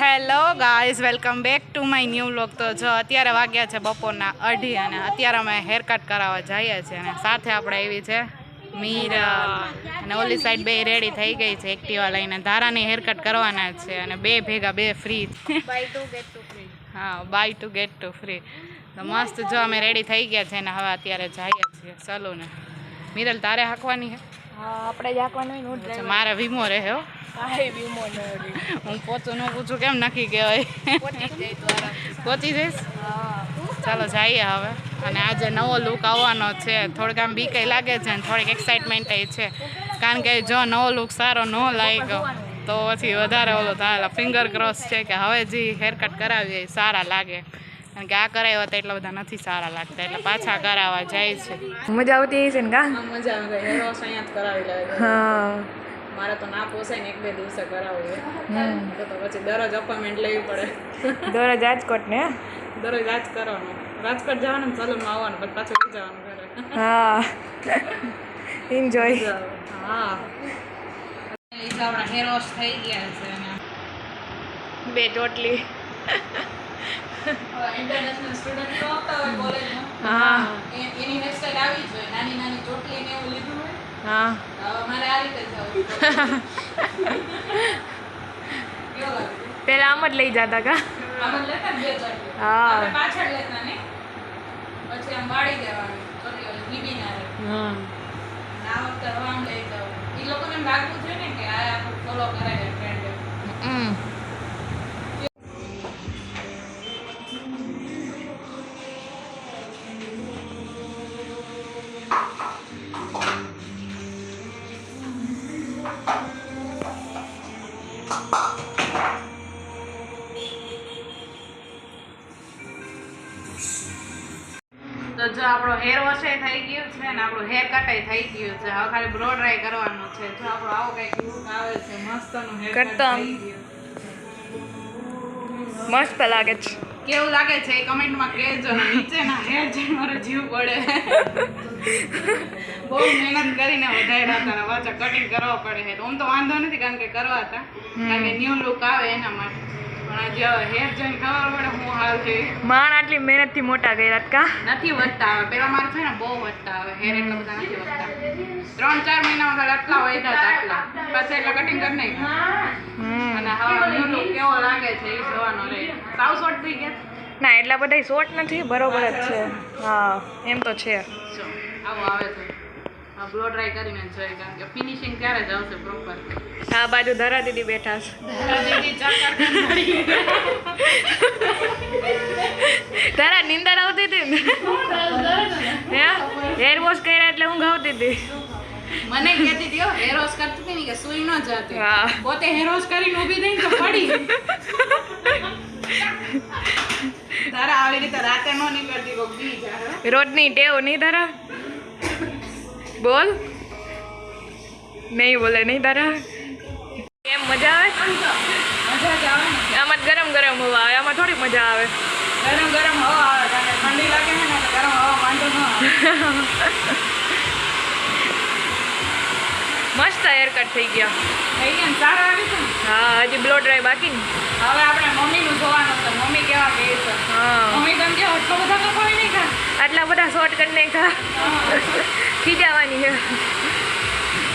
Hello guys, welcome back to my new vlog. તો જો અત્યારે વાગ્યા છે બપોરના 2:30 અને અત્યારે અમે હેર કટ કરાવવા જઈએ છીએ અને સાથે આપણે આવી છે મીરા અને ઓલી સાઈડ બે રેડી થઈ ગઈ છે એક્ટિવા લઈને. ધારાની હેર કટ કરવાના છે અને બે ભેગા બે free. Buy two get two free. હા, buy two get two free. તો મસ્ત જો અમે રેડી થઈ ગયા છે ને હવે અત્યારે જઈએ છીએ સલૂને. મિરલ તારે હાંકવાની છે? હા, આપણે જ હાંકવાનું હોય ને. મારે વીમો રહે હો. કાંઈ વીમો ન રહે. હું પોતું ન પૂછું કેમ નક્કી કહેવાય. પહોંચી જઈશ. ચાલો જઈએ હવે. અને આજે નવો લુક આવવાનો છે. થોડીક આમ બીક લાગે છે અને થોડીક એક્સાઇટમેન્ટ છે, કારણ કે જો નવો લુક સારો ન લાગ્યો તો પછી વધારે ઓલો થાય. ફિંગર ક્રોસ છે કે હવે જે હેરકટ કરાવીએ એ સારા લાગે, કારણ કે આ કરાવ્યા તો એટલા બધા નથી સારા લાગતા, એટલે પાછા કરાવવા જાય છે. મજા આવતી છે ને કા? મજા આવે. હેર વોશ અહીંયા જ કરાવી લાગે. હા, મારે તો ના પોસાય ને 1-2 દિવસે કરાવવું તો પછી દરરોજ અપોઇન્ટમેન્ટ લેવી પડે. દરરોજ રાજકોટ ને? દરરોજ આજ કરવાનું. રાજકોટ જવાનું, સલૂનમાં આવવાનું, પછી પાછું જવાનું ઘરે. હા, એન્જોય. હા, આપણા હેર વોશ થઈ ગયા છે અને બે ચોટલી. ઇન્ટરનેશનલ સ્ટુડન્ટ નો આવતા હોય કોલેજમાં. હા, એની હેરસ્ટાઈલ આવી જોઈએ, નાની નાની ચોટલી ને એવું લીધું હોય. હા. મારે આ રીતે જવું. કેવું લાગે? પેલા આમ જ લઈ જતા કા? આમાં લેતા ને 2 ચોટલી. હા. આપણે પાછળ લેતા ને પછી આમ વાળી દેવાનું ચોટલી ઓલી લીબી ના રહે. હા. આ વખતે હવે આમ લઈ જાવ. એ લોકોને એમ લાગવું જોઈએ ને કે આ આપણું ફોલો કરાય ટ્રેન્ડ. તો જો આપણો હેર વોશ થઈ ગયું છે ને આપણું હેર કટ થઈ ગયું છે. હવે ખાલી બ્લો ડ્રાય કરવાનું છે. જો આપણો આવો કંઈક લુક આવે છે, મસ્તનું હેર કટ થઈ ગયું. મસ્ત લાગે છે. કેવું લાગે છે એ કમેન્ટમાં કહેજો ને. નીચેના હેર જોઈને મારો જીવ પડે. બહુ મહેનત કરીને વધાર્યા હતા ને પાછા કટિંગ કરવા પડે છે. આમ તો વાંધો નથી, કારણ કે કરવા હતા, કારણ કે ન્યૂ લુક આવે એના માટે. પણ જે હેર જોઈને ખબર પડે હું હાલ છે. માણ આટલી મહેનતથી મોટા કર્યા કા? નથી વધતા આવે. પેલા મારે છે ને બહુ વધતા આવે હેર, એટલા બધા નથી વધતા. 3-4 મહિનામાં ખાલી આટલા વધ્યા હતા, આટલા પછી એટલે કટિંગ કરી નાખ્યા. અને હવે ન્યૂ લુક કેવો લાગે છે એ જોવાનો રહે. સાવ શોર્ટ થઈ ગયા ના, એટલા બધા શોર્ટ નથી, બરોબર જ છે. હા, એમ તો છે. જો આવો આવે છે. આ બ્લો ડ્રાય કરીને જોઈએ, કારણ કે ફિનિશિંગ ત્યારે જ આવશે પ્રોપર. આ બાજુ ધરા દીદી બેઠા છે. તારા નીંદર આવતી હતી ને? હેર વોશ કર્યા એટલે ઊંઘ આવતી હતી. મને કહેતી હતી હેર વોશ કરતી હતી ને કે સુઈ ન જતી. હા. પોતે હેર વોશ કરીને ઊભી થઈને તો પડી. તારા આવી રીતે રાતે નો નીકળતી કોક બી જાય. રોજની ટેવ નહીં તારા? બોલ. નહીં બોલે નહીં તારા? કેમ મજા આવે? મજા જ આવે ને. આમાં ગરમ ગરમ હવા આવે, આમાં થોડી મજા આવે. ગરમ ગરમ હવા આવે, કારણ કે ઠંડી લાગે છે ને એટલે ગરમ હવા વાંધો ન આવે. મસ્ત હેર કટ થઈ ગયા. થઈ ગયા ને? સારા આવી છે ને? હા, હજી બ્લો ડ્રાય બાકી ને. હવે આપણે મમ્મીનું જોવાનું છે. મમ્મી કેવા કહે છે. હા, મમ્મી તમે કે આટલો બધા કપાવી નહીં ખા. આટલા બધા શોર્ટ કરી નાખ્યા. ખીજાવાની છે.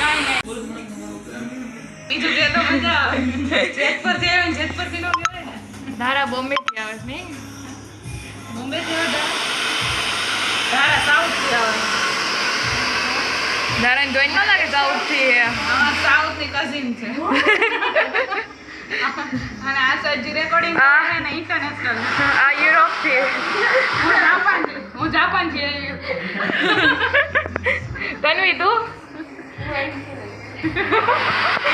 કાંઈ નહીં. બીજું જે તો મજા આવે. જેત પર જે આવે ને જેત પરથી નો કહેવાય ને. ધારા બોમ્બે થી આવે છે નહીં? મુંબઈ થી વધારે ધારા સાઉથ થી આવે. ધારાને જોઈને ન લાગે સાઉથ થી છે. આમાં સાઉથ ની કઝિન છે. અને આ સજી રેકોર્ડિંગ હા. કરે ને ઇન્ટરનેશનલ. આ યુરોપ થી. હું જાપાન થી. તન્વી તું?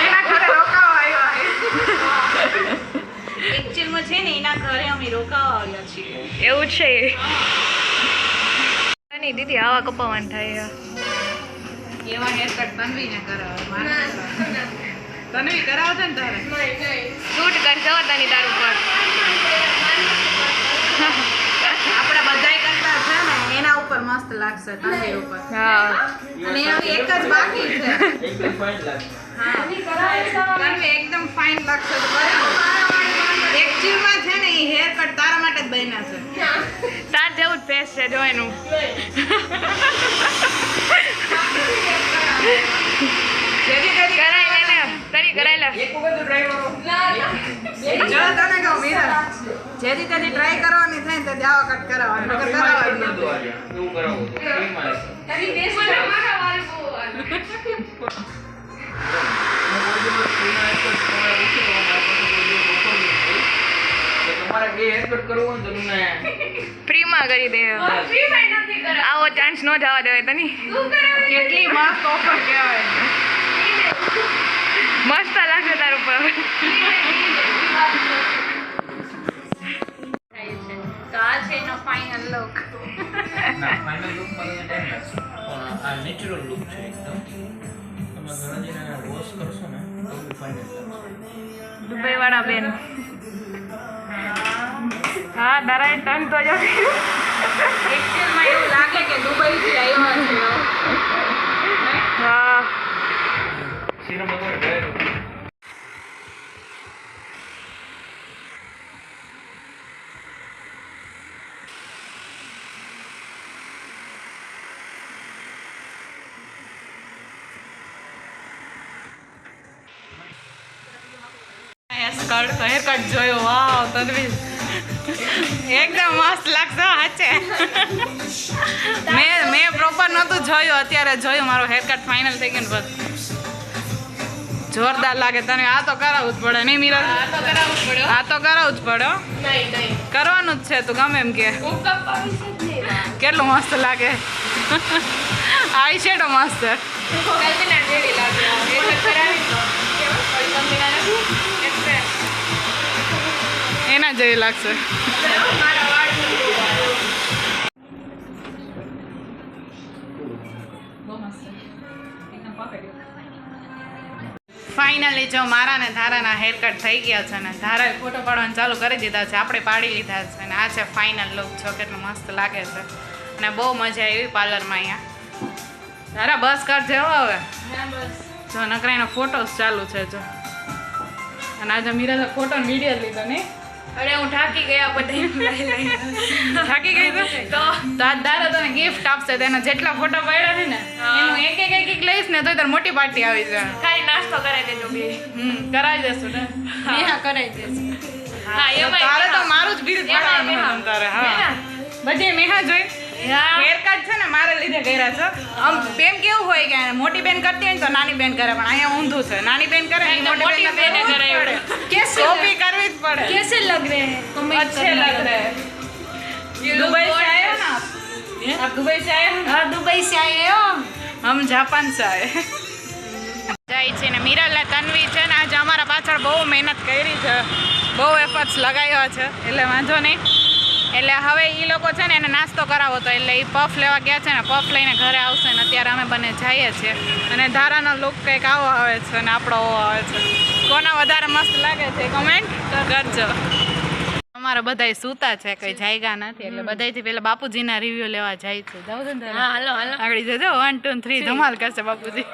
એના ઘરે રોકાવા આવ્યા એકચ્યુઅલમાં છે ને એના ઘરે અમે રોકાવા આવ્યા છીએ. એવું છે? નહીં દીદી, આવા કપાવાનું થાય. એવા હેર કટ તન્વીને કરાવે. મારે તન્વી કરાવશે ને તારે? શૂટ કરશો તની તારું પર. આપણે બધાય કરતા છે ને એના ઉપર મસ્ત લાગશે, તન્વી ઉપર. હા, અને એવી એક જ બાકી છે. એકદમ ફાઇન લાગશે. એકદમ ફાઇન લાગશે તો બરાબર. એક છે જો એનું કરાઈ લે તારી કરાઈ લે જો તને કહું મીરા જેથી તેની ટ્રાય કરવાની થાય ને તે આવા કટ કરાવવાની નકર કરાવવાની એવું કરાવો તો ફ્રીમાં તમારે બે હેરકટ કરવું હોય તો તમને ફ્રીમાં કરી દે આવો ચાન્સ ન જવા દેવાય તને કેટલી મસ્ત ઓફર કહેવાય મસ્ત લાગે તારું પર તો આ છે એનો ફાઇનલ લુક ના ફાઇનલ લુકમાં તમને ટાઈમ લાગશે પણ આ નેચરલ લુક છે એકદમ તમે ઘણા દિન વોશ કરશો ને તો બી ફાઇનલ લાગશે દુબઈ વાળા બેન હા દરાઈ ટન તો જો એક્ચ્યુઅલમાં એવું લાગે કે દુબઈથી આવ્યા છે હા સિરમ વગર ગયેલું સ્કર્ટ હેર કટ જોયો વાવ તન્વી એકદમ મસ્ત લાગશે હાચે મેં પ્રોપર નહોતું જોયું અત્યારે જોયું મારો હેર કટ ફાઇનલ થઈ ગયું ને બસ જોરદાર લાગે તને આ તો કરાવવું જ પડે નહીં મીરા આ તો કરાવવું જ પડે હો. કરવાનું જ છે તું ગમે એમ કે કેટલું મસ્ત લાગે આઈ શેડો મસ્ત એના જેવી લાગશે ફાઇનલી જો મારા ને ધારાના હેર કટ થઈ ગયા છે ને ધારાએ ફોટો પાડવાનું ચાલુ કરી દીધા છે આપણે પાડી લીધા છે અને આ છે ફાઇનલ લુક જો કેટલું મસ્ત લાગે છે અને બહુ મજા આવી પાર્લરમાં અહીંયા ધારા બસ કર જેવો હવે જો નકરાઈનો ફોટોસ ચાલુ છે જો અને આજે મીરા ફોટો વિડીયો લીધો નહીં અરે હું થાકી ગયા બધા થાકી ગઈ તો આજ દાદા તને ગિફ્ટ આપશે તેના જેટલા ફોટો પાડ્યા છે ને એનું એક એક લઈશ ને તો તાર મોટી પાર્ટી આવી જાય ખાલી નાસ્તો કરાવી દેજો બે કરાવી દેશું ને હા કરાવી દેજો હા તો એમાં તારે તો મારું જ બિલ એમાં પાડવાનું તારે હા બધી મેહા જોઈ હેર કટ છે ને મારે લીધે કર્યા છે આમ એમ કેવું હોય કે મોટી બેન કરતી હોય ને તો નાની બેન કરે પણ અહીંયા ઊંધું છે નાની બેન કરે ને મોટી બેન કરે કોપી કરવી જ પડે कैसे लग रहे हैं अच्छे लग रहे हैं दुबई से आए हो ना आप दुबई से आए हो हाँ दुबई से आए हो हम जापान से आए જાય છે ને મિરલ ને તન્વી છે ને આજે અમારા પાછળ બહુ મહેનત કરી છે બહુ એફર્ટ્સ લગાવ્યા છે એટલે વાંધો નહીં એટલે હવે એ લોકો છે ને એને નાસ્તો કરાવો તો એટલે એ પફ લેવા ગયા છે ને પફ લઈને ઘરે આવશે ને અત્યારે અમે બંને જઈએ છીએ અને ધારાનો લુક કંઈક આવો આવે છે અને આપણો આવો આવે છે કોના વધારે મસ્ત લાગે છે કમેન્ટ કરજો અમારા બધાય સૂતા છે કંઈ જાયગા નથી એટલે બધાયથી પહેલા બાપુજીના રિવ્યુ લેવા જાય છે જાવ છે ને હા હાલો હાલો આગળ જજો 1 2 3 ધમાલ કરશે બાપુજી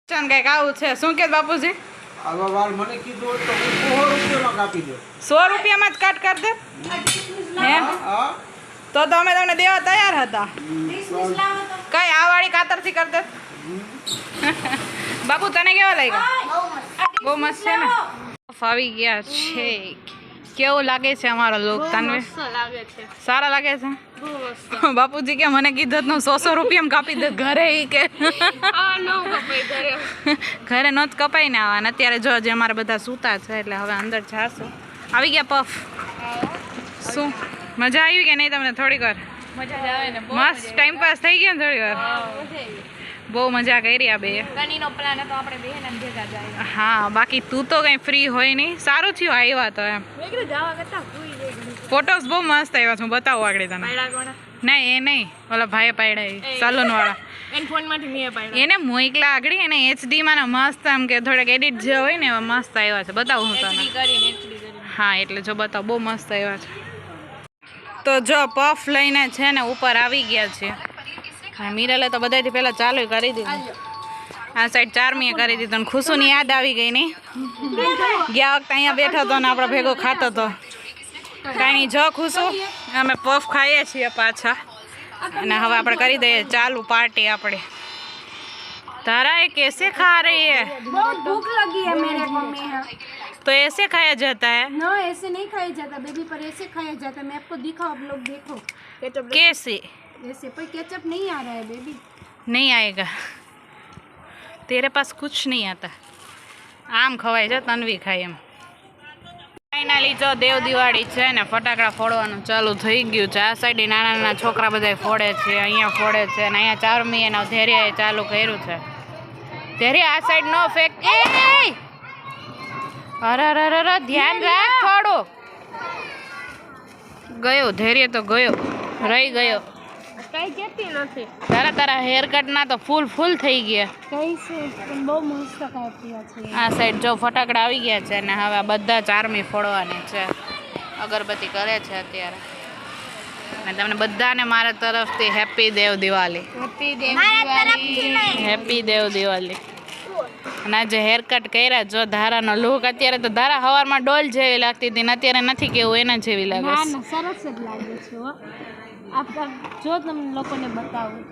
ચાલ કંઈક આવું છે શું કે બાપુજી આવા વાળ મને કીધું તો હું 100 રૂપિયામાં કાપી દઉં 100 રૂપિયામાં જ કટ કરી દે હે હા તો અમે તમને દેવા તૈયાર હતા કઈ આ વાળી કાતરથી કરી દે બાપુ તને કેવા લાગ્યા બહુ મસ્ત છે ને આવી ગયા છે કેવું લાગે છે અમારો લુક તને સારા લાગે છે બાપુજી કે મને કીધું નું 100 રૂપિયામાં કાપી દે ઘરે ઈ કે ઘરે નો જ કપાઈ ને આવવાને અત્યારે જો જે અમારા બધા સૂતા છે એટલે હવે અંદર જાશું આવી ગયા પફ શું મજા આવી કે નહીં તમને થોડીક વાર મજા આવે ને મસ્ત ટાઈમ પાસ થઈ ગયો ને થોડી વાર બહુ મજા કરી આ બે કનીનો પ્લાન હતો આપણે બેન ભેગા જાય હા બાકી તું તો કંઈ ફ્રી હોય નહીં સારું થયું આવ્યા તો એમ એકડે જવા કરતા ભૂઈ ગઈ ફોટોસ બહુ મસ્ત આવ્યા છે હું બતાવું આગળ તને પાયડા કોણા નહીં એ નહીં ઓલા ભાઈએ પાડ્યા સલૂન વાળા એન ફોનમાંથી મેં પાયડા એને મોકલા આગળ એને એચડીમાં ને મસ્ત આમ કે થોડાક એડિટ જે હોય ને એવા મસ્ત આવ્યા છે બતાવું હું તને એચડી કરીને હા એટલે જો બતાવ બહુ મસ્ત આવ્યા છે તો જો પફ લઈને છે ને ઉપર આવી ગયા છે અને મિરલે તો બધાથી પહેલાં ચાલુ કરી દીધું આ સાઈડ ચારમીએ કરી દીધું અને ખુશુની યાદ આવી ગઈ નહીં ગયા વખતે અહીંયા બેઠો હતો ને આપણે ભેગો ખાતો હતો કાંઈ નહીં જો ખુશુ અમે પફ ખાઈએ છીએ પાછા અને હવે આપણે કરી દઈએ ચાલુ પાર્ટી આપણે तारा ये कैसे खा रही है बहुत भूख लगी है मेरे को में तो ऐसे खाया जाता है नो ऐसे नहीं खाया जाता बेबी पर ऐसे खाया जाता है मैं आपको दिखाओ आप लोग देखो कैसे ऐसे पर केचप नहीं आ रहा है बेबी नहीं आएगा तेरे पास कुछ नहीं आता आम खवाय છે તનવી ખાય એમ ફાઇનલી જો દેવ દિવાળી છે ને ફટાકડા ફોડવાનું ચાલુ થઈ ગયું છે આ સાઈડ નાના નાના છોકરા બધા ફોડે છે અહીંયા ફોડે છે અને અહીંયા ચારમી એના ધૈર્યએ ચાલુ કર્યું છે ધૈર્ય આ સાઈડ નો ફેક એ અરે અરે અરે ધ્યાન રાખ થોડું ગયો ધૈર્ય તો ગયો રહી ગયો કઈ કેતી નથી તારા તારા હેર કટ ના તો ફૂલ ફૂલ થઈ ગયા કઈ છે પણ બહુ મસ્ત કાપ્યા છે આ સાઈડ જો ફટાકડા આવી ગયા છે ને હવે આ બધા ચારમી ફોડવાની છે અગરબત્તી કરે છે અત્યારે અને તમને બધાને મારા તરફથી હેપી દેવ દિવાળી હેપી દેવ દિવાળી અને આજે હેર કટ કર્યા જો ધારાનો લુક અત્યારે તો ધારા હવારમાં ડોલ જેવી લાગતી હતી ને અત્યારે નથી કેવું એના જેવી લાગે ના છે ના સરસ જ લાગે છે હો આપ જો તમને લોકોને બતાવું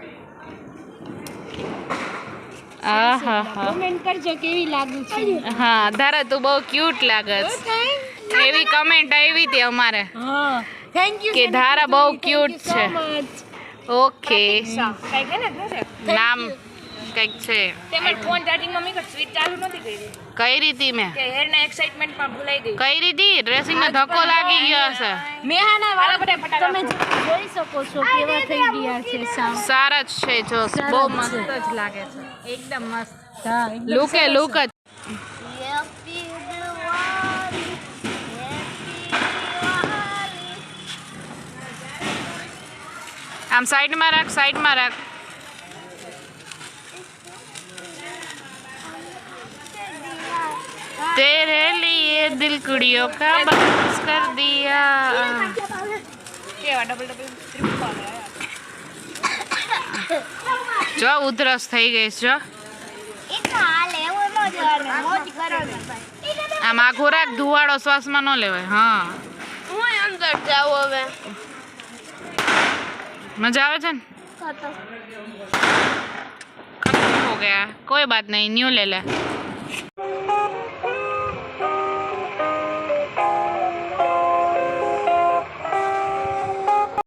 આહા હા કમેન્ટ કરજો કેવી લાગુ છે હા ધારા તું બહુ ક્યુટ લાગે છે એવી કમેન્ટ આવી હતી અમારે હા થેન્ક યુ કે ધારા બહુ ક્યુટ છે ઓકે નામ કંઈક છે તેમાં ફોન ચાર્જિંગમાં મેં સ્વિચ ચાલુ નથી કરી કઈ રીતિ મેં કે હેરના એક્સાઇટમેન્ટમાં ભૂલાઈ ગઈ કઈ રીતિ ડ્રેસિંગનો ધક્કો લાગી ગયો હશે મેહાના વાળા બધા ફટાકડા તમે જોઈ શકો છો કેવા થઈ ગયા છે સાવ સારા જ છે જો સારા બહુ જ મસ્ત છે. જ લાગે છે એકદમ મસ્ત હા એકદમ લુકે સરસ. લુક જ આમ સાઈડમાં રાખ સાઈડમાં રાખ तेरे लिए दिल कुड़ियों का बस कर दिया કેવા ડબલ જો ઉધરસ થઈ ગઈ છે જો આમ આખું રાખ ધુવાડો શ્વાસમાં ન લેવાય હા હું અંદર જાઉં હવે મજા આવે છે ને खत्म हो गया कोई बात नहीं न्यू ले ले